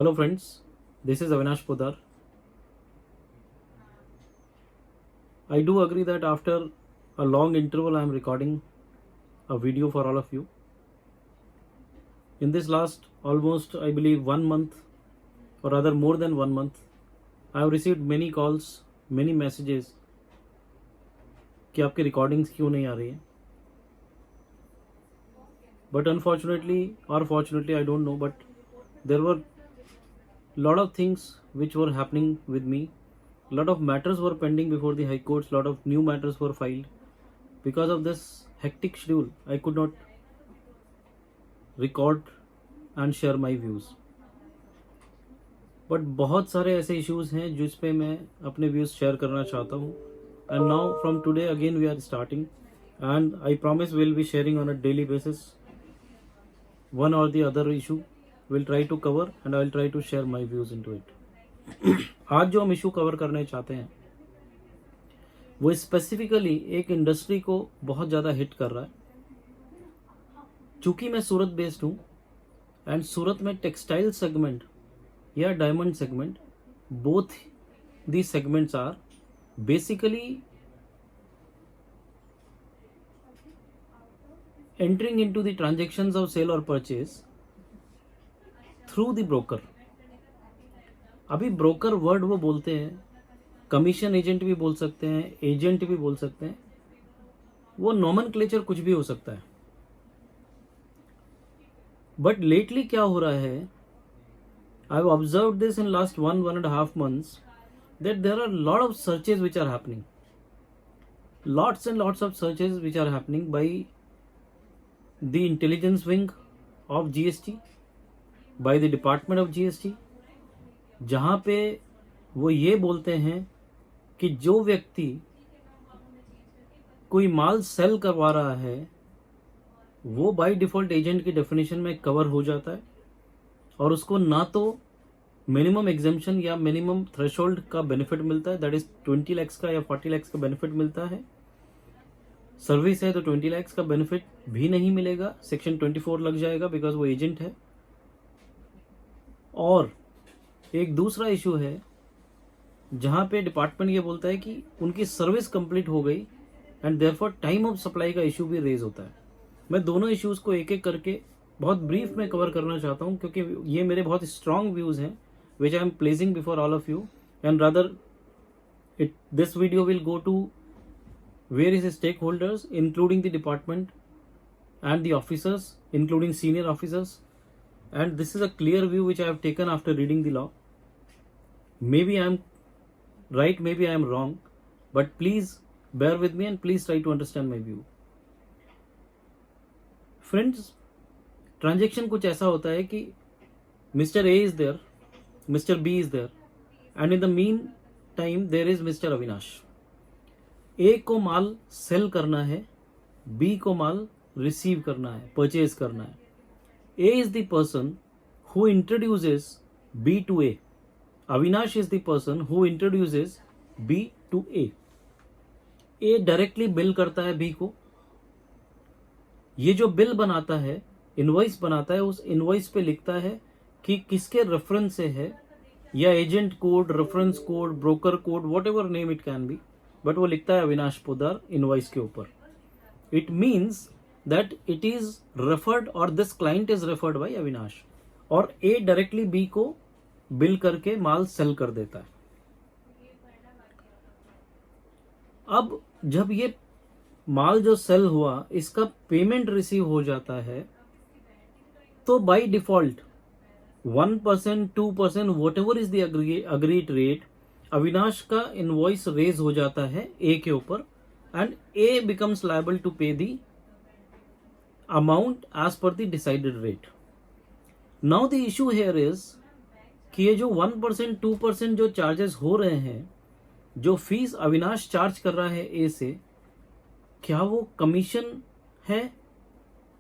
Hello friends, this is Avinash Podar. I do agree that after a long interval I am recording a video for all of you. In this last almost I believe 1 month or rather more than 1 month, I have received many calls, many messages कि आपके recordings क्यों नहीं आ रही है. But unfortunately or fortunately I don't know, but there were lot of things which were happening with me. Lot of matters were pending before the high courts, lot of new matters were filed. Because of this hectic schedule I could not record and share my views. But बहुत सारे ऐसे issues हैं जिस पे मैं अपने views share करना चाहता हूँ. And now from today again we are starting, and I promise we'll be sharing on a daily basis one or the other issue. We'll try to cover and I'll try to share my views into it. आज जो हम issue cover करने चाहते हैं वो specifically एक industry को बहुत ज़्यादा हिट कर रहा है. चूंकि मैं सूरत बेस्ड हूँ एंड सूरत में टेक्सटाइल सेगमेंट या diamond segment, both the segments are basically entering into the transactions of sale or purchase through the broker. अभी ब्रोकर वर्ड वो बोलते हैं, कमीशन एजेंट भी बोल सकते हैं, एजेंट भी बोल सकते हैं, वो नॉमेनक्लेचर कुछ भी हो सकता है. बट लेटली क्या हो रहा है, I have observed this in last 1.5 months that there are lot of searches which are happening, lots and lots of searches which are happening by the intelligence wing of GST, by the department of GST, जहाँ पे वो ये बोलते हैं कि जो व्यक्ति कोई माल सेल करवा रहा है वो बाय डिफॉल्ट एजेंट की डेफिनेशन में कवर हो जाता है और उसको ना तो मिनिमम एग्जेम्पशन या मिनिमम थ्रेशोल्ड का बेनिफिट मिलता है, दैट इज 20 lakhs का या 40 lakhs का बेनिफिट मिलता है. सर्विस है तो 20 lakhs का बेनिफिट भी नहीं मिलेगा, सेक्शन 24 लग जाएगा बिकॉज वो एजेंट है. और एक दूसरा इशू है जहां पे डिपार्टमेंट ये बोलता है कि उनकी सर्विस कंप्लीट हो गई and therefore time of supply का इशू भी रेज होता है. मैं दोनों इश्यूज को एक एक करके बहुत ब्रीफ में कवर करना चाहता हूं क्योंकि ये मेरे बहुत स्ट्रॉन्ग व्यूज हैं which I am placing before all of you, and rather this video will go to various stakeholders including the department and the officers, including senior officers, and this is a clear view which I have taken after reading the law. Maybe I am right, maybe I am wrong, but please bear with me and please try to understand my view. Friends, transaction कुछ ऐसा होता है कि Mr. A is there, Mr. B is there, and in the meantime there is Mr. Avinash. ए को माल cell करना है, B को माल receive करना है, परचेज करना है. A is the person who introduces B to A. Avinash is the person who introduces B to A. A directly bill करता है बी को. ये जो बिल बनाता है, इनवॉइस बनाता है, उस इनवॉइस पे लिखता है कि किसके रेफरेंस से है, या agent code, reference code, broker code, whatever name it can be, but वो लिखता है अविनाश पोदार इनवॉइस के ऊपर. It means that it is referred और this client is referred by Avinash, और ए डायरेक्टली बी को बिल करके माल सेल कर देता है. अब जब ये माल जो सेल हुआ इसका पेमेंट रिसीव हो जाता है तो by default 1%, 2%, whatever is the agreed rate, Avinash का इनवॉइस रेज हो जाता है ए के ऊपर, and A becomes liable to pay the amount as per the decided rate. Now the issue here is कि ये जो 1%, 2% जो चार्जेस हो रहे हैं, जो फीस अविनाश चार्ज कर रहा है ए से, क्या वो कमीशन है,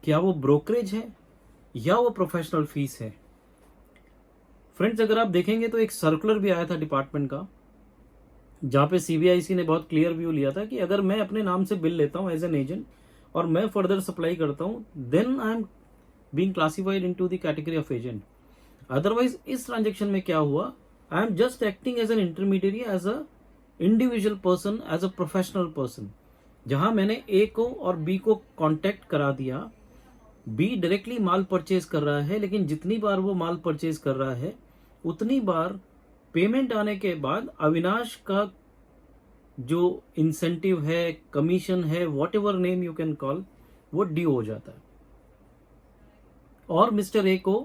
क्या वो ब्रोकरेज है, या वो प्रोफेशनल फीस है. फ्रेंड्स, अगर आप देखेंगे तो एक सर्कुलर भी आया था डिपार्टमेंट का जहाँ पे सीबीआईसी ने बहुत क्लियर व्यू लिया था कि अगर मैं अपने नाम से बिल लेता हूँ एज एन एजेंट और मैं फर्दर सप्लाई करता हूँ, then I am being classified into the category of agent. Otherwise इस ट्रांजेक्शन में क्या हुआ, I am just acting as an intermediary, as a individual person, as a professional person, जहां मैंने ए को और बी को कांटेक्ट करा दिया। बी डायरेक्टली माल परचेज कर रहा है, लेकिन जितनी बार वो माल परचेज कर रहा है उतनी बार पेमेंट आने के बाद अविनाश का जो इंसेंटिव है, कमीशन है, what ever name you can call, वो ड्यू हो जाता है और मिस्टर ए को,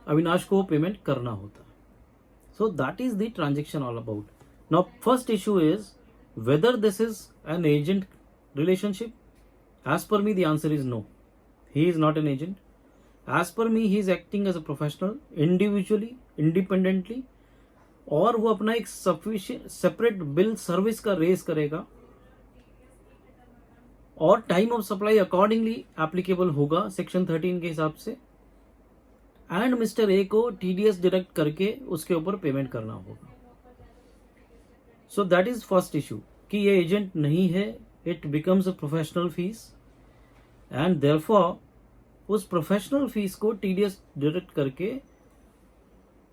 अविनाश को पेमेंट करना होता है। So that is the transaction all about. Now first issue is whether this is an agent relationship. As per me the answer is no, he is not an agent. As per me he is acting as a professional, individually, independently, और वो अपना एक sufficient separate bill service का race करेगा और time of supply accordingly applicable होगा section 13 के हिसाब से, एंड मिस्टर ए को टीडीएस डिडक्ट करके उसके ऊपर पेमेंट करना होगा। सो दैट इज फर्स्ट इशू कि ये एजेंट नहीं है, it becomes a professional fees and therefore उस प्रोफेशनल फीस को टीडीएस डिडक्ट करके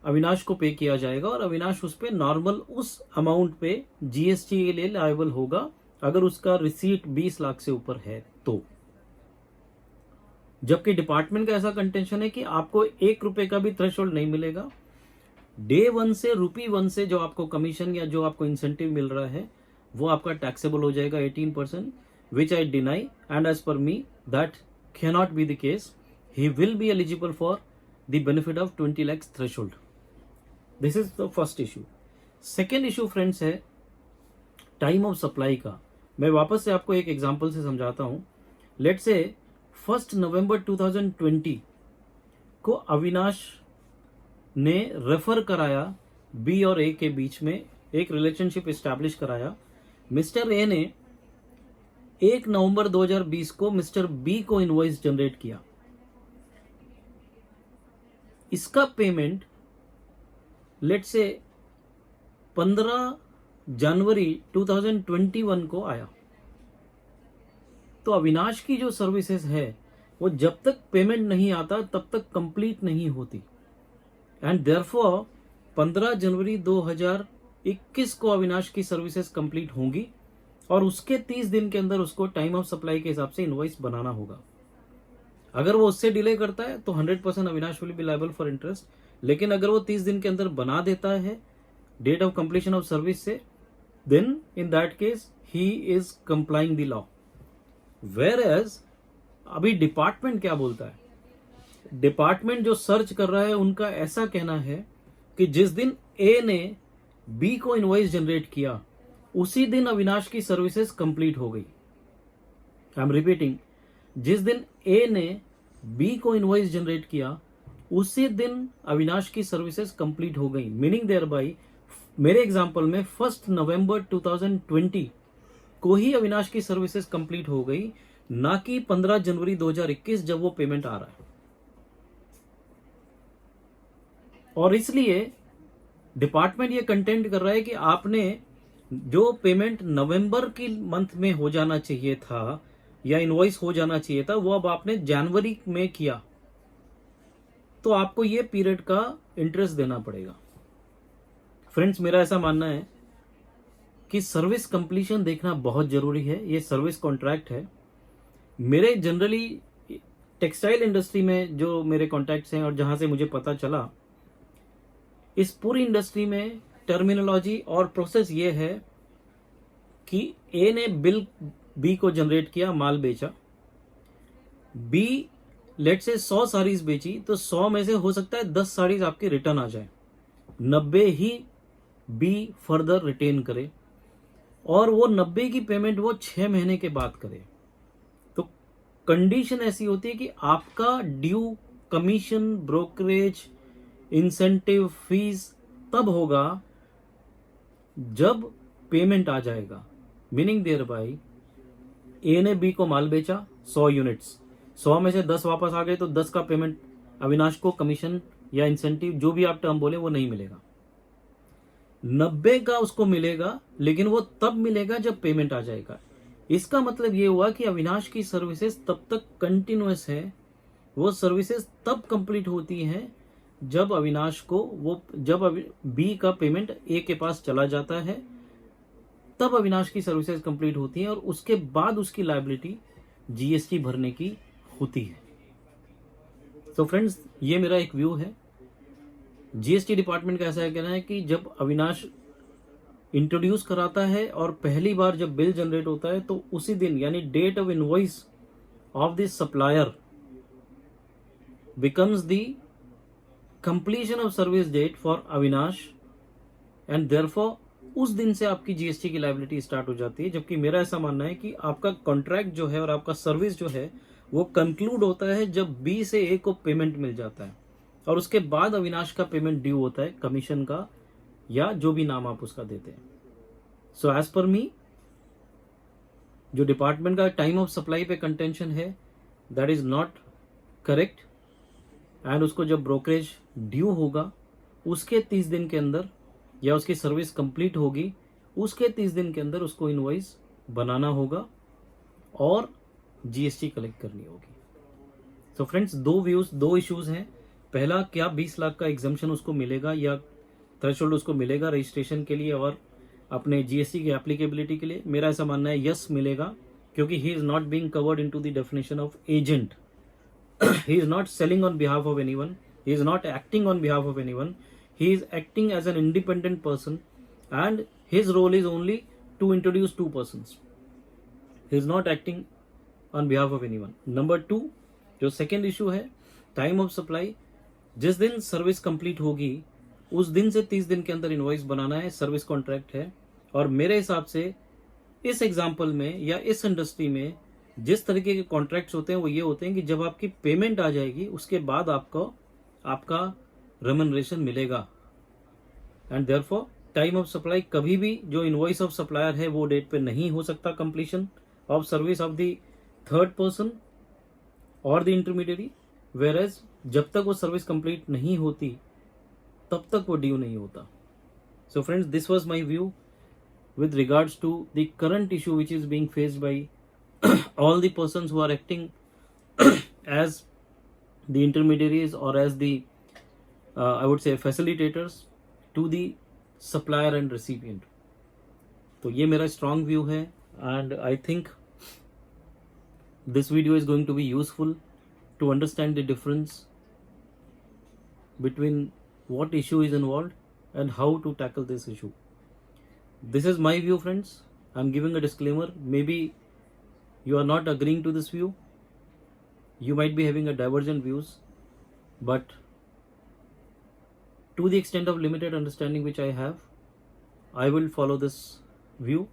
अविनाश को पे किया जाएगा और अविनाश उस पे नॉर्मल उस अमाउंट पे जीएसटी के लिए लायबल होगा अगर उसका रिसीट 20 लाख से ऊपर है तो। जबकि डिपार्टमेंट का ऐसा कंटेंशन है कि आपको 1 रुपए का भी थ्रेशोल्ड नहीं मिलेगा। डे 1 से ₹1 से जो आपको कमीशन या जो आपको इंसेंटिव मिल रहा है वो आपका टैक्सेबल हो जाएगा 18%, which I deny, and as per me that cannot be the case. He will be eligible for the benefit of 20 lakhs threshold. This is the first issue. Second issue friends है time of supply का। मैं वापस से आपको एक example से समझाता हूं। लेट्स से 1 नवंबर 2020 को अविनाश ने रेफर कराया बी और ए के बीच में एक रिलेशनशिप एस्टैब्लिश कराया। मिस्टर ए ने 1 नवंबर 2020 को मिस्टर बी को इनवॉइस जनरेट किया। इसका पेमेंट लेट से 15 जनवरी 2021 को आया। तो अविनाश की जो सर्विसेज है वो जब तक पेमेंट नहीं आता तब तक कंप्लीट नहीं होती, एंड देयरफॉर 15 जनवरी 2021 को अविनाश की सर्विसेज कंप्लीट होंगी और उसके 30 दिन के अंदर उसको टाइम ऑफ सप्लाई के हिसाब से इनवॉइस बनाना होगा। अगर वो उससे डिले करता है तो 100% Avinash will be liable for interest, लेकिन अगर वो 30 दिन के अंदर बना देता है date of completion of service से, then in that case he is complying the law. Whereas अभी डिपार्टमेंट क्या बोलता है, डिपार्टमेंट जो सर्च कर रहा है उनका ऐसा कहना है कि जिस दिन ए ने बी को इनवॉइस जनरेट किया उसी दिन अविनाश की सर्विसेज कंप्लीट हो गई। आई एम रिपीटिंग, जिस दिन ए ने बी को इनवॉइस जनरेट किया उसी दिन अविनाश की सर्विसेज कंप्लीट हो गई। मीनिंग देयर बाई मेरे एग्जांपल में 1 नवंबर 2020 को ही अविनाश की सर्विसेज कंप्लीट हो गई, ना कि 15 जनवरी 2021 जब वो पेमेंट आ रहा है। और इसलिए डिपार्टमेंट ये कंटेंट कर रहा है कि आपने जो पेमेंट नवंबर की मंथ में हो जाना चाहिए था या इनवॉइस हो जाना चाहिए था वो अब आपने जनवरी में किया, तो आपको ये पीरियड का इंटरेस्ट देना पड़ेगा। फ्रेंड्स, मेरा ऐसा मानना है कि सर्विस कंप्लीशन देखना बहुत जरूरी है। ये सर्विस कॉन्ट्रैक्ट है। मेरे जनरली टेक्सटाइल इंडस्ट्री में जो मेरे कॉन्टैक्ट्स हैं और जहां से मुझे पता चला, इस पूरी इंडस्ट्री में टर्मिनोलॉजी और प्रोसेस ये है कि ए ने बिल बी को जनरेट किया, माल बेचा, बी लेट से 100 साड़ीज बेची, तो 100 में से हो सकता है 10 साड़ीज आपकी रिटर्न आ जाए, 90 ही बी फर्दर रिटेन करे और वो 90 की पेमेंट वो 6 महीने के बाद करे। तो कंडीशन ऐसी होती है कि आपका due commission, brokerage, incentive, fees तब होगा जब पेमेंट आ जाएगा। मीनिंग देयर बाई ए ने बी को माल बेचा 100 यूनिट्स, 100 में से 10 वापस आ गए तो 10 का पेमेंट अविनाश को कमीशन या इंसेंटिव जो भी आप टर्म बोले वो नहीं मिलेगा। 90 का उसको मिलेगा, लेकिन वो तब मिलेगा जब पेमेंट आ जाएगा। इसका मतलब ये हुआ कि अविनाश की सर्विसेज तब तक कंटिन्यूअस है, वो सर्विसेज तब कंप्लीट होती हैं जब अविनाश को जब बी का पेमेंट ए के पास चला जाता है तब अविनाश की सर्विसेज कंप्लीट होती हैं और उसके बाद उसकी लायबिलिटी जीएसटी भरने की होती है। तो फ्रेंड्स, ये मेरा एक व्यू है। जीएसटी डिपार्टमेंट का ऐसा कहना है कि जब अविनाश इंट्रोड्यूस कराता है और पहली बार जब बिल जनरेट होता है तो उसी दिन यानी date of invoice of this supplier becomes the completion of service date for Avinash and therefore उस दिन से आपकी जीएसटी की लायबिलिटी स्टार्ट हो जाती है। जबकि मेरा ऐसा मानना है कि आपका कॉन्ट्रैक्ट जो है और आपका सर्विस जो है वो कंक्लूड होता है जब बी से ए को पेमेंट मिल जाता है और उसके बाद अविनाश का पेमेंट ड्यू होता है, कमीशन का या जो भी नाम आप उसका देते हैं। सो एज पर मी, जो डिपार्टमेंट का टाइम ऑफ सप्लाई पे कंटेंशन है that is not correct and उसको जब ब्रोकरेज ड्यू होगा उसके 30 दिन के अंदर या उसकी सर्विस कंप्लीट होगी उसके 30 दिन के अंदर उसको इनवॉइस बनाना होगा और जीएसटी कलेक्ट करनी होगी। सो फ्रेंड्स, दो इश्यूज हैं। पहला, क्या 20 लाख का एग्जम्पशन उसको मिलेगा या थ्रेशोल्ड उसको मिलेगा रजिस्ट्रेशन के लिए और अपने जीएसटी की एप्लीकेबिलिटी के लिए? मेरा ऐसा मानना है यस मिलेगा, क्योंकि he is not being covered into the definition of agent. He is not selling on behalf of anyone. He is not acting on behalf of anyone. He is acting as an independent person and his role is only to introduce two persons. He is not acting on behalf of anyone. Number 2, जो second issue है time of supply, जिस दिन service complete होगी उस दिन से 30 दिन के अंदर इनवॉइस बनाना है, सर्विस कॉन्ट्रैक्ट है। और मेरे हिसाब से इस एग्जाम्पल में या इस इंडस्ट्री में जिस तरीके के कॉन्ट्रैक्ट्स होते हैं वो ये होते हैं कि जब आपकी पेमेंट आ जाएगी उसके बाद आपको आपका रेम्यूनरेशन मिलेगा and therefore time of supply कभी भी जो इनवॉइस ऑफ सप्लायर है वो डेट पे नहीं हो सकता completion of service of the third person और द इंटरमीडिएरी, वेयर एज जब तक वो सर्विस कंप्लीट नहीं होती तब तक वो ड्यू नहीं होता। So friends, this was my view with regards to the current issue which is being faced by all the persons who are acting as the intermediaries or as the I would say facilitators to the supplier and recipient. तो ये मेरा strong view है and I think this video is going to be useful to understand the difference between what issue is involved and how to tackle this issue. This is my view, friends. I'm giving a disclaimer. Maybe you are not agreeing to this view. You might be having a divergent views, but to the extent of limited understanding which I have, I will follow this view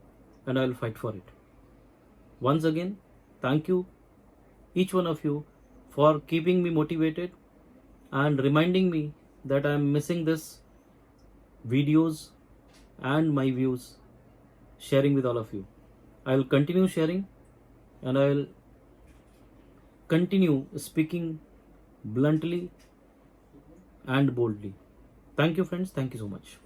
and I will fight for it. Once again, thank you, each one of you, for keeping me motivated and reminding me that I am missing this videos and my views, sharing with all of you. I will continue sharing and I will continue speaking bluntly and boldly. Thank you, friends. Thank you so much.